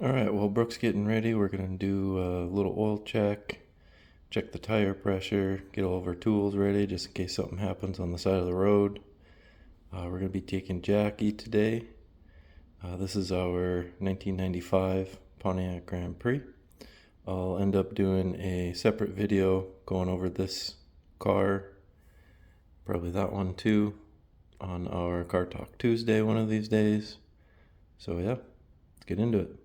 Alright, while Brooke's getting ready, we're going to do a little oil check, check the tire pressure, get all of our tools ready just in case something happens on the side of the road. We're going to be taking Jackie today. This is our 1995 Pontiac Grand Prix. I'll end up doing a separate video going over this car, probably that one too, on our Car Talk Tuesday one of these days. So yeah, let's get into it.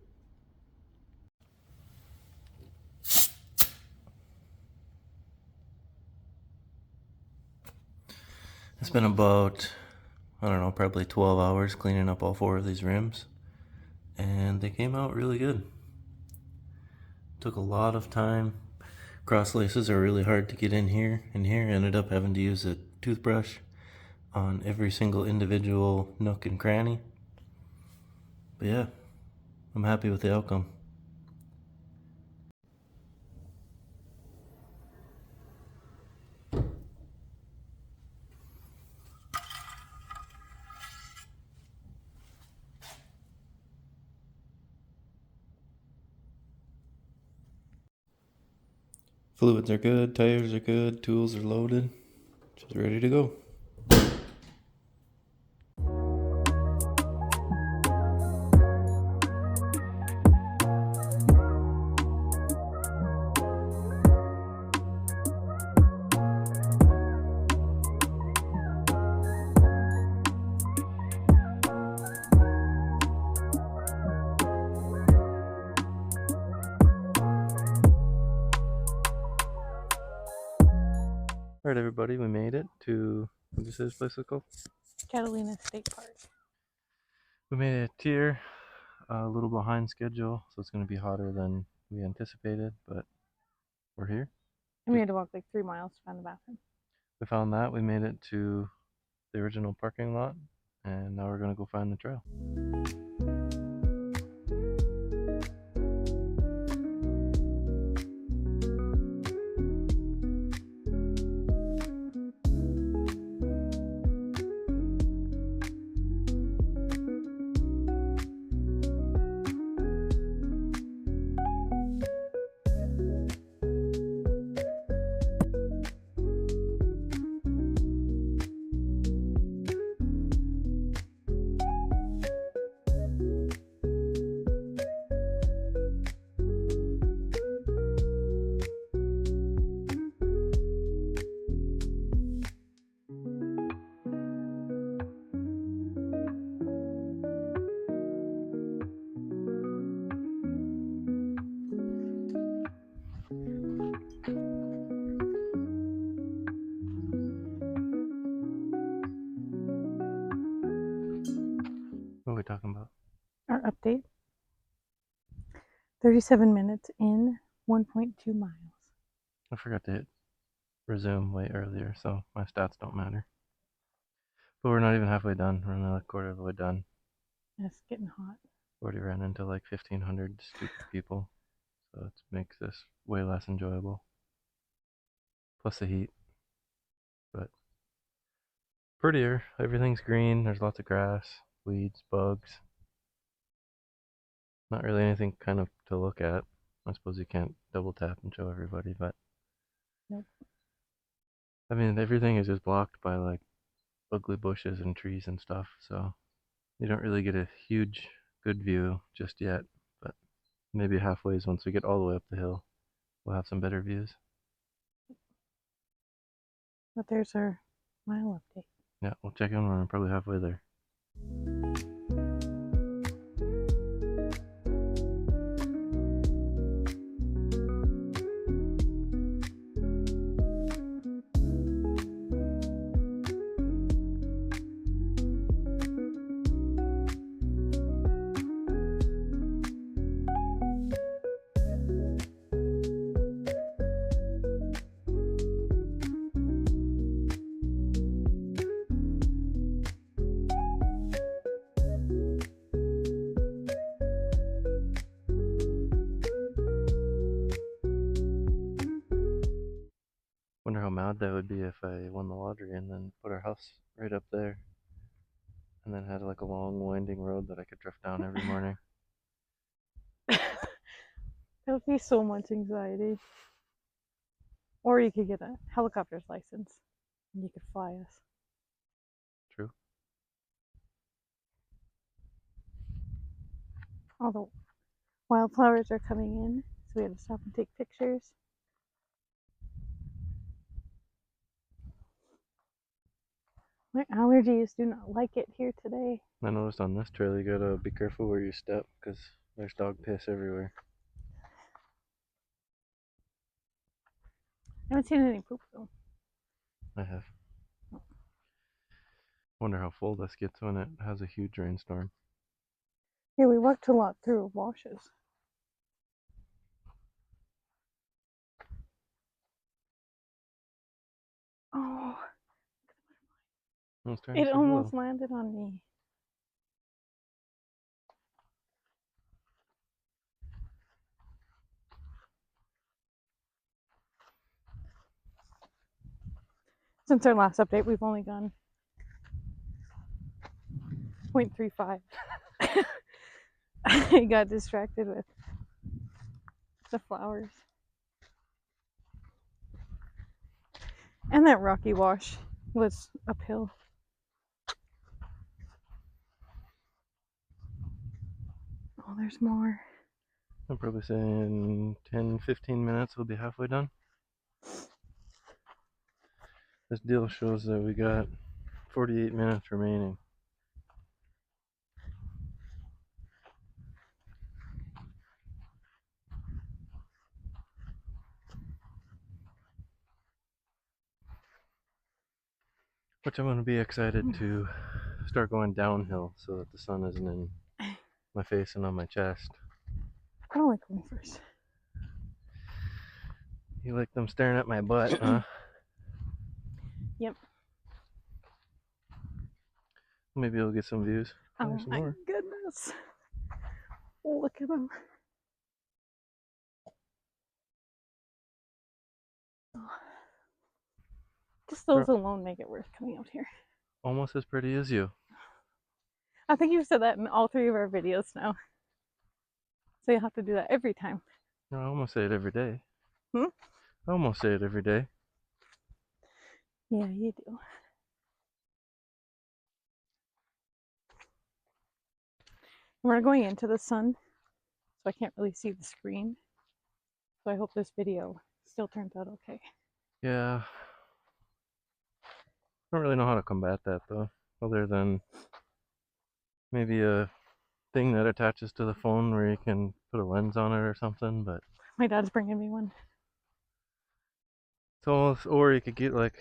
It's been about, I don't know, probably 12 hours cleaning up all 4 of these rims, and they came out really good. Took a lot of time. Cross laces are really hard to get in here, ended up having to use a toothbrush on every single individual nook and cranny. But yeah, I'm happy with the outcome. Fluids are good, tires are good, tools are loaded. She's ready to go. Alright everybody, we made it to, what did you say this place is called? Catalina State Park. We made it here, a little behind schedule, so it's going to be hotter than we anticipated, but we're here. And we had to walk like 3 miles to find the bathroom. We found that, we made it to the original parking lot, and now we're going to go find the trail. What are we talking about? Our update 37 minutes in, 1.2 miles. I forgot to hit resume way earlier, so my stats don't matter. But we're not even halfway done. We're another quarter of the way done. It's getting hot. Already ran into like 1,500 stupid people, so it makes this way less enjoyable. Plus the heat. But prettier. Everything's green. There's lots of grass, weeds, bugs. Not really anything kind of to look at. I suppose you can't double tap and show everybody, but Nope. I mean, everything is just blocked by like ugly bushes and trees and stuff, so you don't really get a huge good view just yet, but maybe halfway once we get all the way up the hill, we'll have some better views. But there's our mile update. Yeah, we'll check in when I'm probably halfway there. Wonder how mad that would be if I won the lottery and then put our house right up there and then had like a long winding road that I could drift down every morning. That would be so much anxiety. Or you could get a helicopter's license and you could fly us. True. All the wildflowers are coming in, so we had to stop and take pictures. My allergies do not like it here today. I noticed on this trail you gotta be careful where you step because there's dog piss everywhere. I haven't seen any poop though. I have. Wonder how full this gets when it has a huge rainstorm. Yeah, we walked a lot through washes. Oh, I was trying to it say almost hello. landed on me. Since our last update, we've only gone 0.35. I got distracted with the flowers. And that rocky wash was uphill. Oh, there's more. I'm probably saying 10-15 minutes we'll be halfway done. This deal shows that we got 48 minutes remaining. Which I'm going to be excited to start going downhill so that the sun isn't in my face and on my chest. I don't like going first. You like them staring at my butt, huh? Yep. Maybe we'll get some views. Oh There's some my more. goodness. Look at them. Just those alone make it worth coming out here. Almost as pretty as you. I think you've said that in all 3 of our videos now. So you have to do that every time. No, I almost say it every day. Hmm? I almost say it every day. Yeah, you do. We're going into the sun, so I can't really see the screen. So I hope this video still turns out okay. Yeah. I don't really know how to combat that though, other than maybe a thing that attaches to the phone where you can put a lens on it or something, but My dad's bringing me one. so, or you could get like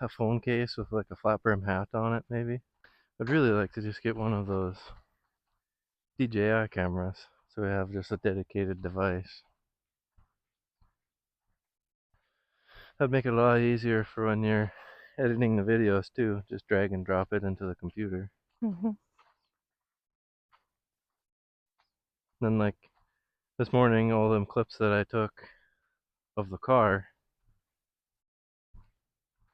a phone case with like a flat brim hat on it maybe. I'd really like to just get one of those DJI cameras so we have just a dedicated device. That'd make it a lot easier for when you're editing the videos too. Just drag and drop it into the computer. Mm-hmm. Then like this morning, all them clips that I took of the car,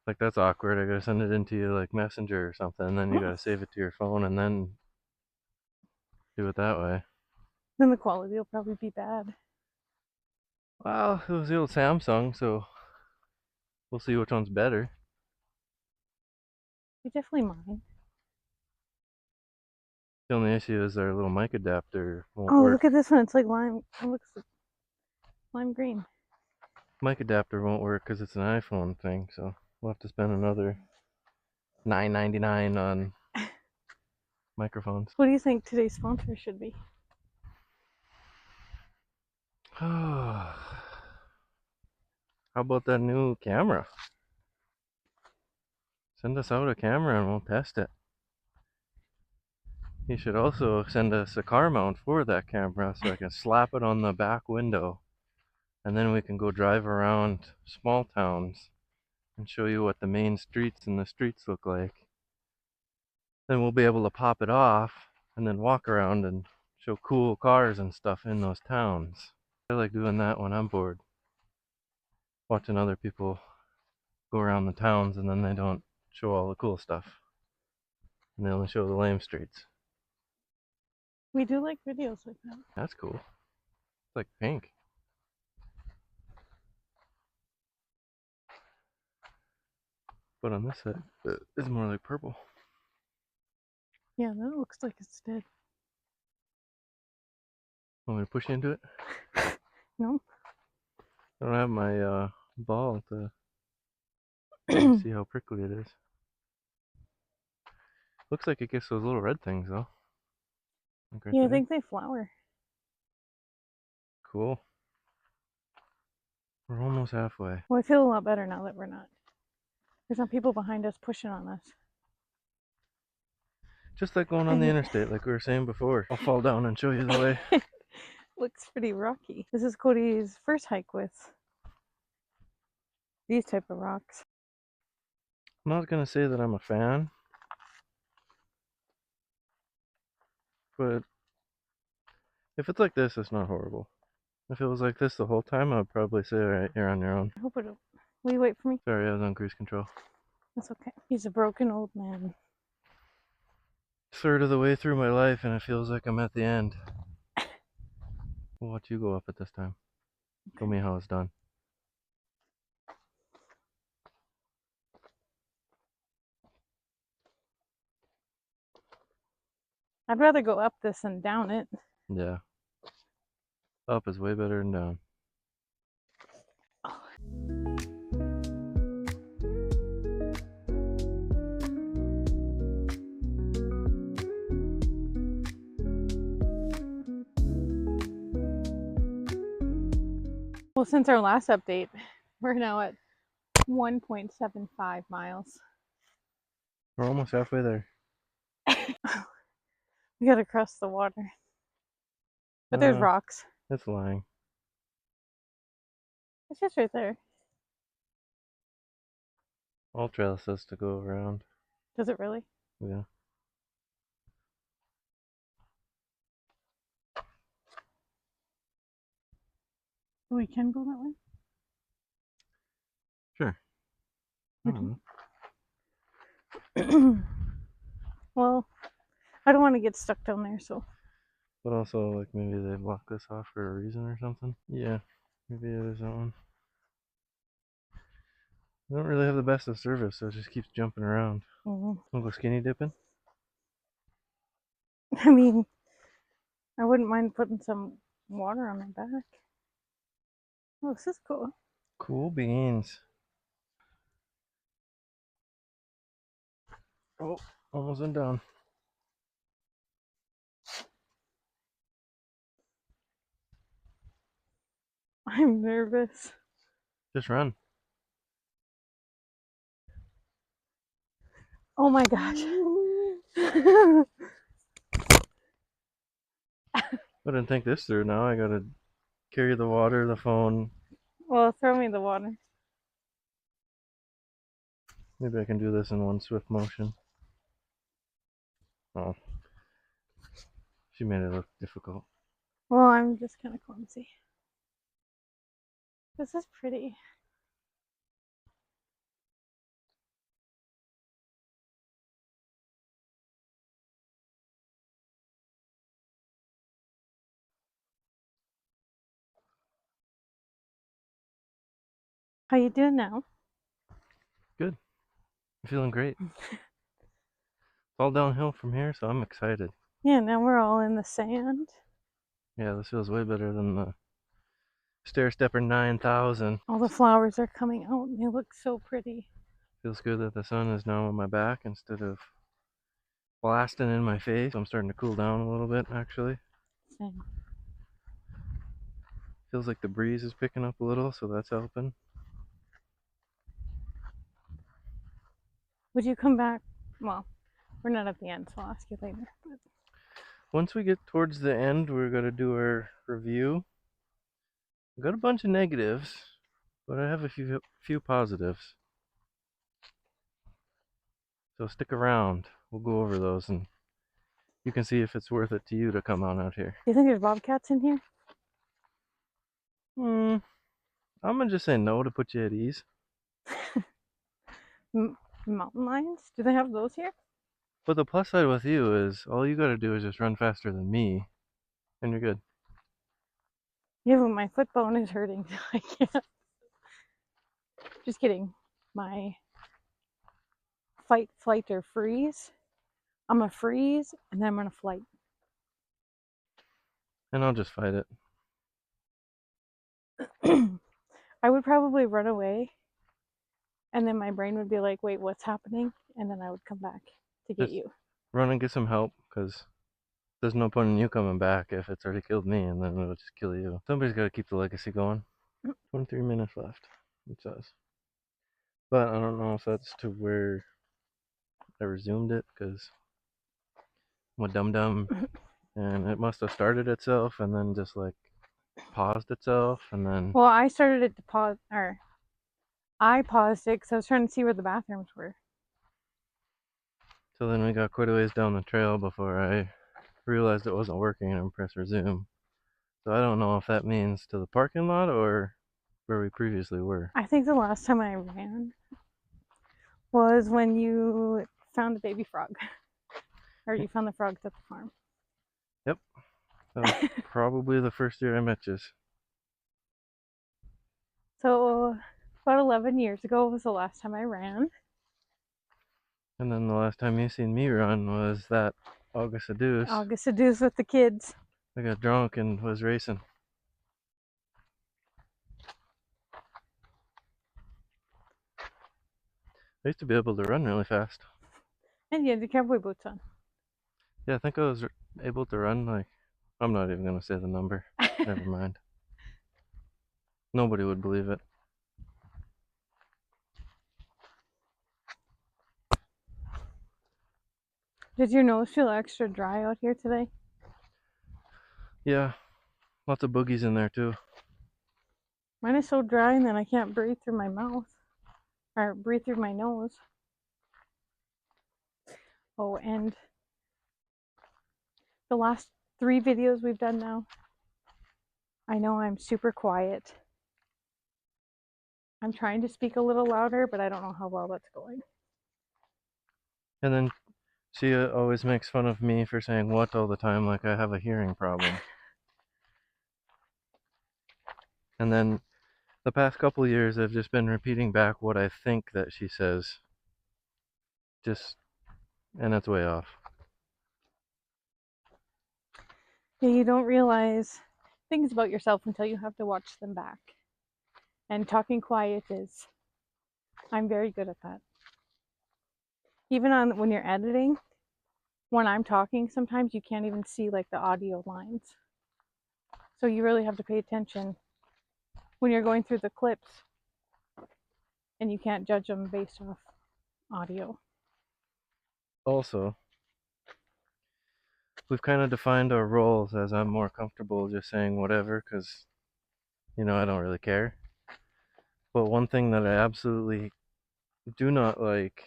like that's awkward. I gotta send it into you like Messenger or something, and then you gotta save it to your phone and then do it that way. Then the quality will probably be bad. Well, it was the old Samsung, so we'll see which one's better. You definitely mine. The only issue is our little mic adapter won't Oh, work. look at this one. It's like lime. It looks like lime green. Mic adapter won't work because it's an iPhone thing, so we'll have to spend another $9.99 on microphones. What do you think today's sponsor should be? How about that new camera? Send us out a camera and we'll test it. You should also send us a car mount for that camera so I can slap it on the back window and then we can go drive around small towns and show you what the main streets and the streets look like. Then we'll be able to pop it off and then walk around and show cool cars and stuff in those towns. I like doing that when I'm bored. Watching other people go around the towns and then they don't show all the cool stuff. And they only show the lame streets. We do like videos like that. That's cool. It's like pink. But on this side, it's more like purple. Yeah, that looks like it's dead. Want me to push you into it? No. I don't have my ball to see how prickly it is. Looks like it gets those little red things though. Like right Yeah, I there. think they flower. Cool. We're almost halfway. Well, I feel a lot better now that we're not. There's not people behind us pushing on us. Just like going on the interstate, like we were saying before. I'll fall down and show you the way. Looks pretty rocky. This is Cody's first hike with these type of rocks. I'm not gonna say that I'm a fan, but if it's like this, it's not horrible. If it was like this the whole time, I'd probably say, alright, you're on your own. I hope it. Will you wait for me? Sorry, I was on cruise control. That's okay. He's a broken old man. Third of the way through my life, and it feels like I'm at the end. We'll watch you go up at this time. Show me how it's done. I'd rather go up this than down it. Yeah. Up is way better than down. Well, since our last update, we're now at 1.75 miles. We're almost halfway there. We gotta cross the water. But there's rocks. It's lying. It's just right there. All trail says to go around. Does it really? Yeah. We can go that way? Sure. I don't know. Well, I don't want to get stuck down there, so. But also, like, maybe they blocked this off for a reason or something. Yeah, maybe it is that one. I don't really have the best of service, so it just keeps jumping around. Mm-hmm. Wanna go skinny dipping? I mean, I wouldn't mind putting some water on my back. Oh, this is cool. Cool beans. Oh, almost went down. I'm nervous. Just run. Oh my gosh. I didn't think this through. Now I gotta carry the water, the phone. Well, throw me the water. Maybe I can do this in one swift motion. Oh. She made it look difficult. Well, I'm just kind of clumsy. This is pretty. How you doing now? Good. I'm feeling great. It's all downhill from here, so I'm excited. Yeah, now we're all in the sand. Yeah, this feels way better than the Stair Stepper 9000. All the flowers are coming out and they look so pretty. Feels good that the sun is now on my back instead of blasting in my face. I'm starting to cool down a little bit, actually. Same. Feels like the breeze is picking up a little, so that's helping. Would you come back? Well, we're not at the end, so I'll ask you later. But Once we get towards the end, we're going to do our review. I've got a bunch of negatives, but I have a few positives. So stick around. We'll go over those and you can see if it's worth it to you to come on out here. do you think there's bobcats in here? I'm going to just say no to put you at ease. Mountain lions? Do they have those here? But the plus side with you is all you got to do is just run faster than me and you're good. Yeah, but my foot bone is hurting. I can't. Just kidding. My fight, flight, or freeze. I'm gonna freeze and then I'm gonna flight. And I'll just fight it. I would probably run away, and then my brain would be like, wait, what's happening? And then I would come back to get Just you. run and get some help, because there's no point in you coming back if it's already killed me, and then it'll just kill you. Somebody's got to keep the legacy going. 23 minutes left, it says. But I don't know if that's to where I resumed it, because I'm a dum-dum, and it must have started itself and then just like paused itself, and then Well, I started it to pause, or I paused it because I was trying to see where the bathrooms were. so then we got quite a ways down the trail before I realized it wasn't working and pressed resume. So I don't know if that means to the parking lot or where we previously were. I think the last time I ran was when you found a baby frog, or you found the frogs at the farm. Yep, that was probably the first year I met you. So about 11 years ago was the last time I ran. And then the last time you seen me run was that August of Deuce. August to do's with the kids. I got drunk and was racing. I used to be able to run really fast. And you had your cowboy boots on. Yeah, I think I was able to run like, I'm not even going to say the number. Never mind. Nobody would believe it. Did your nose feel extra dry out here today? Yeah, lots of boogies in there too. Mine is so dry and then I can't breathe through my mouth, or breathe through my nose. Oh, and the last 3 videos we've done now, I know I'm super quiet. I'm trying to speak a little louder, but I don't know how well that's going. And then she always makes fun of me for saying what all the time, like I have a hearing problem. And then the past couple years, I've just been repeating back what I think that she says. And it's way off. Yeah, you don't realize things about yourself until you have to watch them back. And talking quiet is, I'm very good at that. Even on when you're editing, when I'm talking, sometimes you can't even see like the audio lines. So you really have to pay attention when you're going through the clips, and you can't judge them based off audio. Also, we've kind of defined our roles as I'm more comfortable just saying whatever, because, I don't really care. But one thing that I absolutely do not like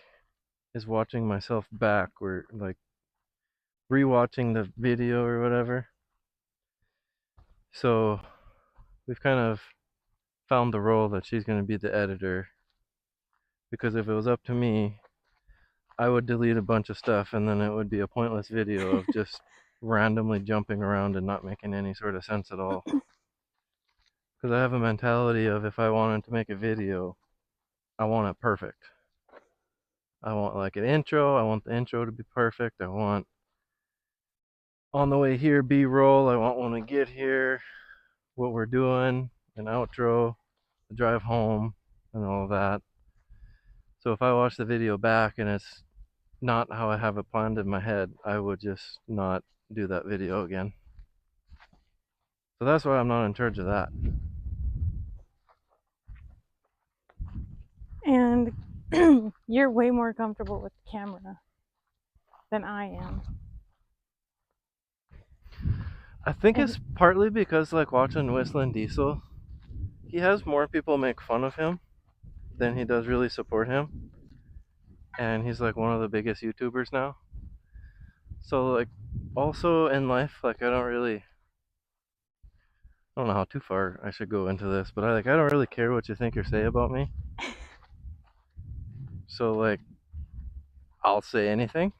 is watching myself back, or like rewatching the video or whatever. So we've kind of found the role that she's going to be the editor, because if it was up to me, I would delete a bunch of stuff and then it would be a pointless video of just randomly jumping around and not making any sort of sense at all. Because I have a mentality of, if I wanted to make a video, I want it perfect. I want like an intro, I want the intro to be perfect. I want on the way here B-roll, I want when we get here, what we're doing, an outro, the drive home, and all of that. So if I watch the video back and it's not how I have it planned in my head, I would just not do that video again. So that's why I'm not in charge of that. And you're way more comfortable with the camera than I am. I think it's partly because, like, watching Whistling Diesel, he has more people make fun of him than he does really support him. And he's like one of the biggest YouTubers now. So, like, also in life, like, I don't know how too far I should go into this, but I don't really care what you think or say about me. So, like, I'll say anything.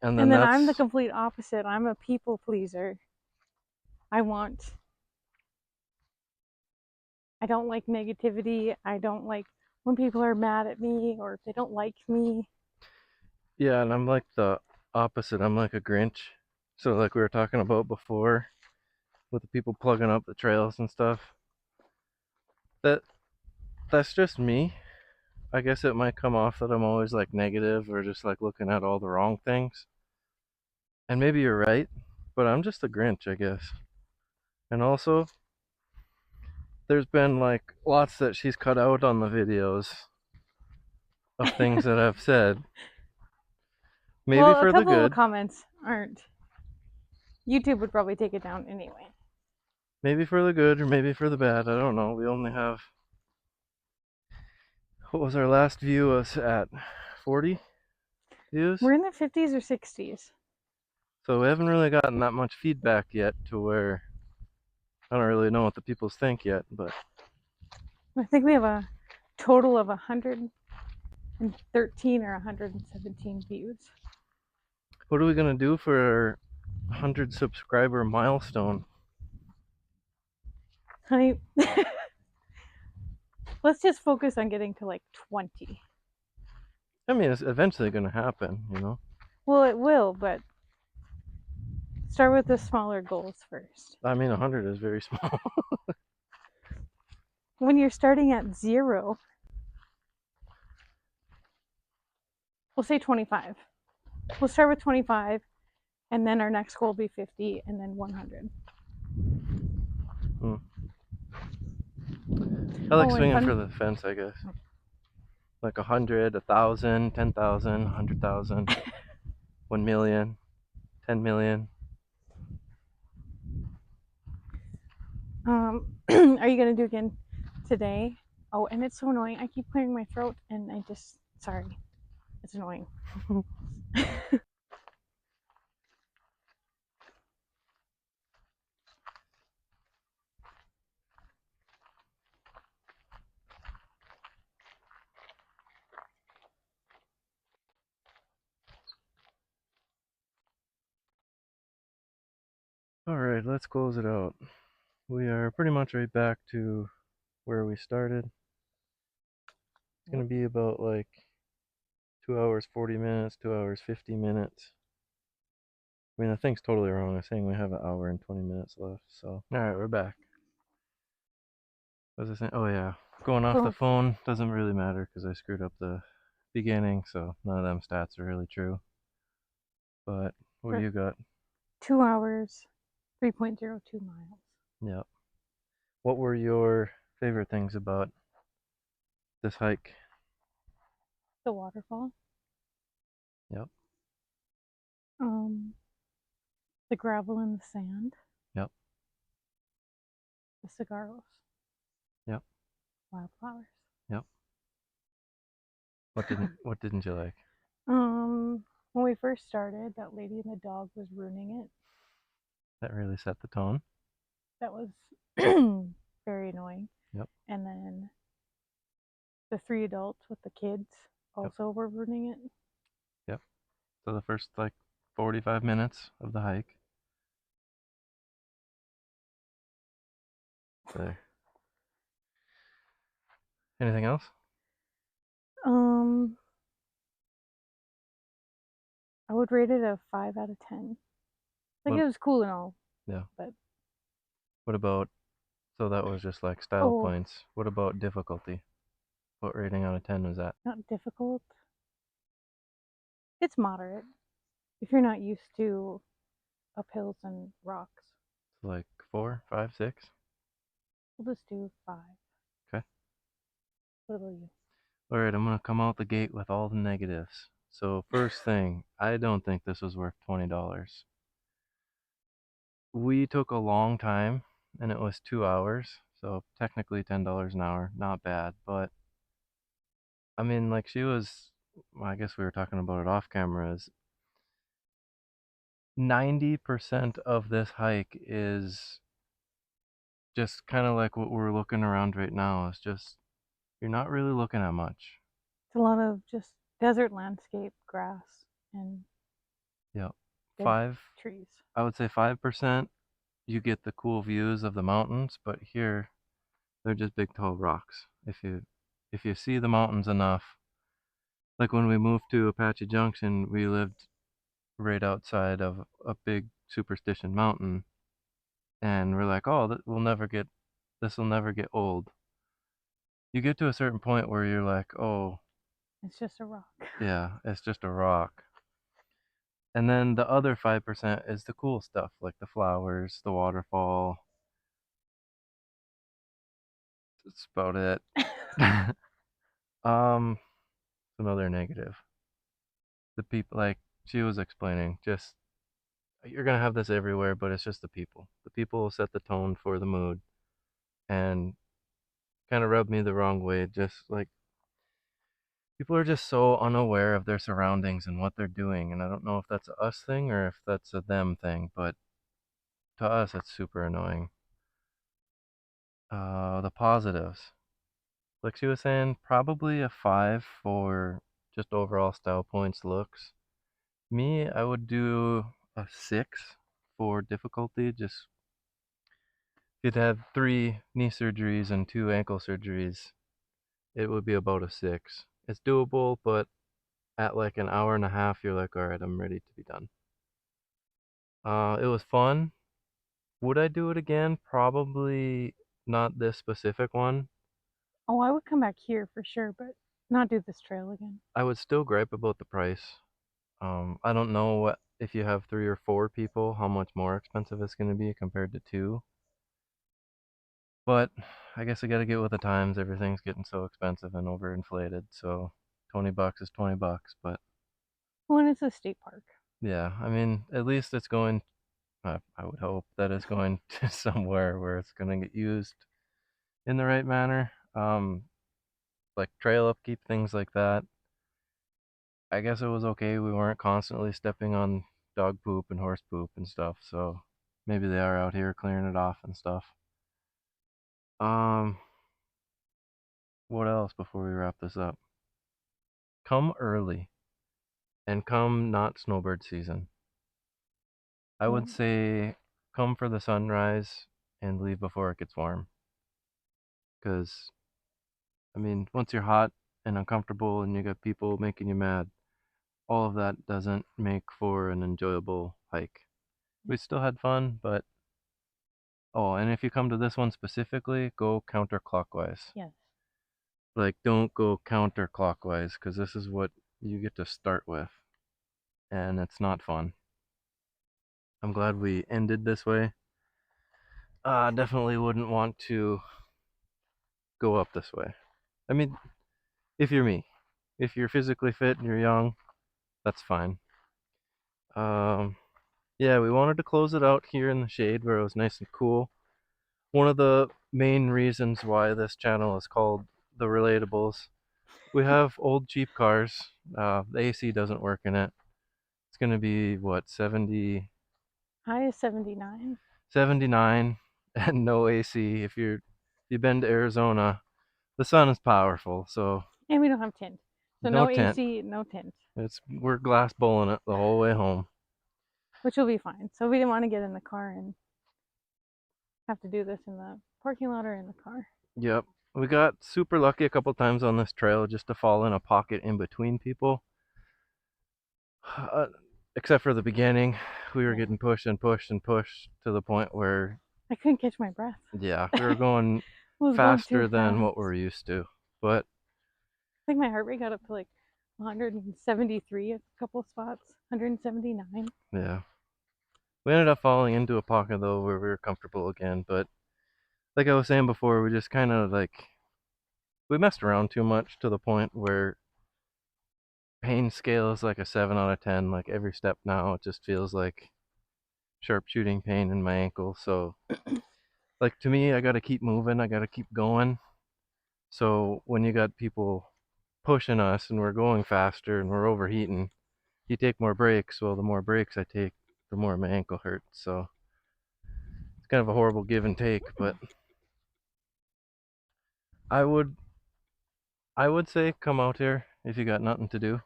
And then I'm the complete opposite. I'm a people pleaser. I don't like negativity. I don't like when people are mad at me or if they don't like me. Yeah, and I'm like the opposite. I'm like a Grinch. So like we were talking about before with the people plugging up the trails and stuff. That that's just me. I guess it might come off that I'm always like negative or just like looking at all the wrong things. And maybe you're right, but I'm just a Grinch, I guess. And also, there's been like lots that she's cut out on the videos of things that I've said. Maybe Well, a for the couple of the good, comments aren't. YouTube would probably take it down anyway. maybe for the good, or maybe for the bad. I don't know. We only have, what was our last view was at 40 views? We're in the 50s or 60s. So we haven't really gotten that much feedback yet to where I don't really know what the people think yet, but I think we have a total of 113 or 117 views. what are we gonna do for our 100 subscriber milestone? Honey, let's just focus on getting to like 20. I mean, it's eventually gonna happen, you know? Well, it will, but start with the smaller goals first. I mean, 100 is very small. When you're starting at 0, we'll say 25. We'll start with 25, and then our next goal will be 50, and then 100. I like Oh, and swinging fun. for the fence, I guess. Like 100, 1,000, 10,000, 100,000, 1,000,000, 10,000,000. Are you gonna do again today? Oh, and it's so annoying. I keep clearing my throat, and sorry, it's annoying. Alright, let's close it out. We are pretty much right back to where we started. It's going to be about like 2 hours 40 minutes, 2 hours 50 minutes. I mean, the thing's totally wrong. I'm saying we have an hour and 20 minutes left. So, alright, we're back. What was I saying? Oh, yeah. Going off the phone doesn't really matter because I screwed up the beginning, so none of them stats are really true. But what do you got? 2 hours, 3.02 miles. Yep. What were your favorite things about this hike? The waterfall. Yep. The gravel and the sand. Yep. The cigarros. Yep. Wildflowers. Yep. What didn't you like? When we first started, that lady and the dog was ruining it. That really set the tone. That was very annoying. Yep. And then the 3 adults with the kids also were ruining it. Yep. So the first like 45 minutes of the hike. There. Anything else? I would rate it a 5 out of 10. Like, it was cool and all. Yeah. But what about, so that was just like style points. What about difficulty? What rating out of 10 was that? Not difficult. It's moderate if you're not used to uphills and rocks. So like 4, 5, 6? We'll just do 5. Okay. What about you? Alright, I'm going to come out the gate with all the negatives. So first thing, I don't think this was worth $20. We took a long time and it was 2 hours, so technically $10 an hour, not bad, but I mean, like she was, well, I guess we were talking about it off camera, is 90% of this hike is just kind of like what we're looking around right now. It's just, you're not really looking at much. It's a lot of just desert landscape, grass, and Yep. trees. I would say 5%, you get the cool views of the mountains, but here they're just big tall rocks. If if you see the mountains enough, like when we moved to Apache Junction, we lived right outside of a big Superstition mountain, and we're like, oh, this will never get old. You get to a certain point where you're like, oh, It's just a rock. yeah, it's just a rock. And then the other 5% is the cool stuff, like the flowers, the waterfall. That's about it. Another negative. The people, like she was explaining, just you're gonna have this everywhere, but it's just the people. The people will set the tone for the mood, and kind of rubbed me the wrong way. Just like people are just so unaware of their surroundings and what they're doing, and I don't know if that's a us thing or if that's a them thing, but to us, it's super annoying. The positives, like she was saying, probably a 5 for just overall style points, looks. Me, I would do a 6 for difficulty. Just if you'd had 3 knee surgeries and 2 ankle surgeries, it would be about a 6. It's doable, but at like an hour and a half, you're like, all right, I'm ready to be done. It was fun. Would I do it again? Probably not this specific one. Oh, I would come back here for sure, but not do this trail again. I would still gripe about the price. I don't know what if you have 3 or 4 people, how much more expensive it's going to be compared to 2. But I guess I got to get with the times. Everything's getting so expensive and overinflated. So $20 is $20. But Well, and it's a state park. yeah, I mean, at least it's going. I would hope that it's going to somewhere where it's going to get used in the right manner. Like trail upkeep, things like that. I guess it was okay. We weren't constantly stepping on dog poop and horse poop and stuff. So maybe they are out here clearing it off and stuff. Um, what else before we wrap this up? Come early and come not snowbird season. I would Well, say come for the sunrise and leave before it gets warm. Because, I mean, once you're hot and uncomfortable and you got people making you mad, all of that doesn't make for an enjoyable hike. We still had fun, but oh, and if you come to this one specifically, go counterclockwise. yes. Like, don't go counterclockwise because this is what you get to start with, and it's not fun. I'm glad we ended this way. Definitely wouldn't want to go up this way. I mean, if you're me, if you're physically fit and you're young, that's fine. Um, yeah, we wanted to close it out here in the shade where it was nice and cool. One of the main reasons why this channel is called The Relatables, we have old cheap cars. The AC doesn't work in it. It's going to be, what, 70, High is 79. 79 and no AC. If you've been to Arizona, the sun is powerful, so And we don't have tint. So no no tent. AC, no tint, We're glass bowling it the whole way home. which will be fine. So we didn't want to get in the car and have to do this in the parking lot or in the car. Yep. We got super lucky a couple times on this trail just to fall in a pocket in between people. Uh, Except for the beginning, we were Yeah. getting pushed and pushed and pushed to the point where, I couldn't catch my breath. yeah, we were going I was going too faster than fast. what we're used to. But I think my heart rate got up to like 173 at a couple spots, 179. yeah, we ended up falling into a pocket though where we were comfortable again. But like I was saying before, we just kind of like we messed around too much to the point where pain scale is like a 7 out of 10. Like every step now, it just feels like sharp shooting pain in my ankle. So like to me, I got to keep moving. I got to keep going. So when you got people pushing us and we're going faster and we're overheating, you take more breaks. Well, the more breaks I take, the more my ankle hurts. So it's kind of a horrible give and take, but I would I would say come out here if you got nothing to do.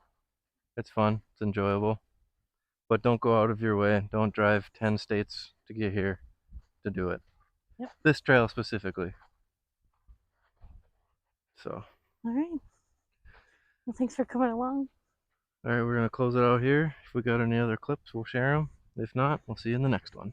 It's fun, it's enjoyable, but don't go out of your way. Don't drive 10 states to get here to do it. Yep. This trail specifically. So All right. Well, thanks for coming along. All right, we're gonna close it out here. If we got any other clips, we'll share them. If not, we'll see you in the next one.